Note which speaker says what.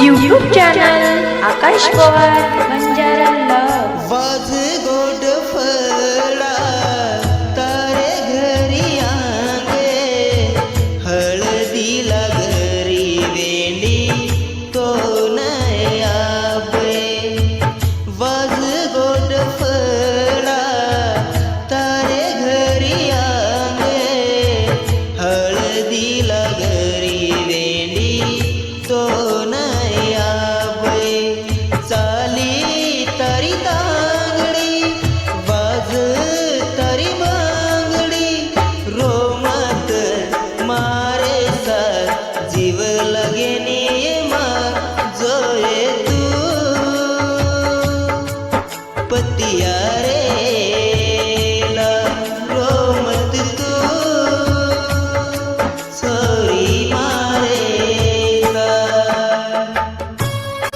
Speaker 1: YouTube channel आकाश पवार बंजारा
Speaker 2: वाज गोड फळा तारे घरी आंगे हळदीला घरी वेंडी तो नयाबे वाज गोड फळा तारे घरी आंगे हळदीला घरी वेंडी तो चाली तरी तांगडी वाज तरी बांगडी रोमात मारे सा जीव लगे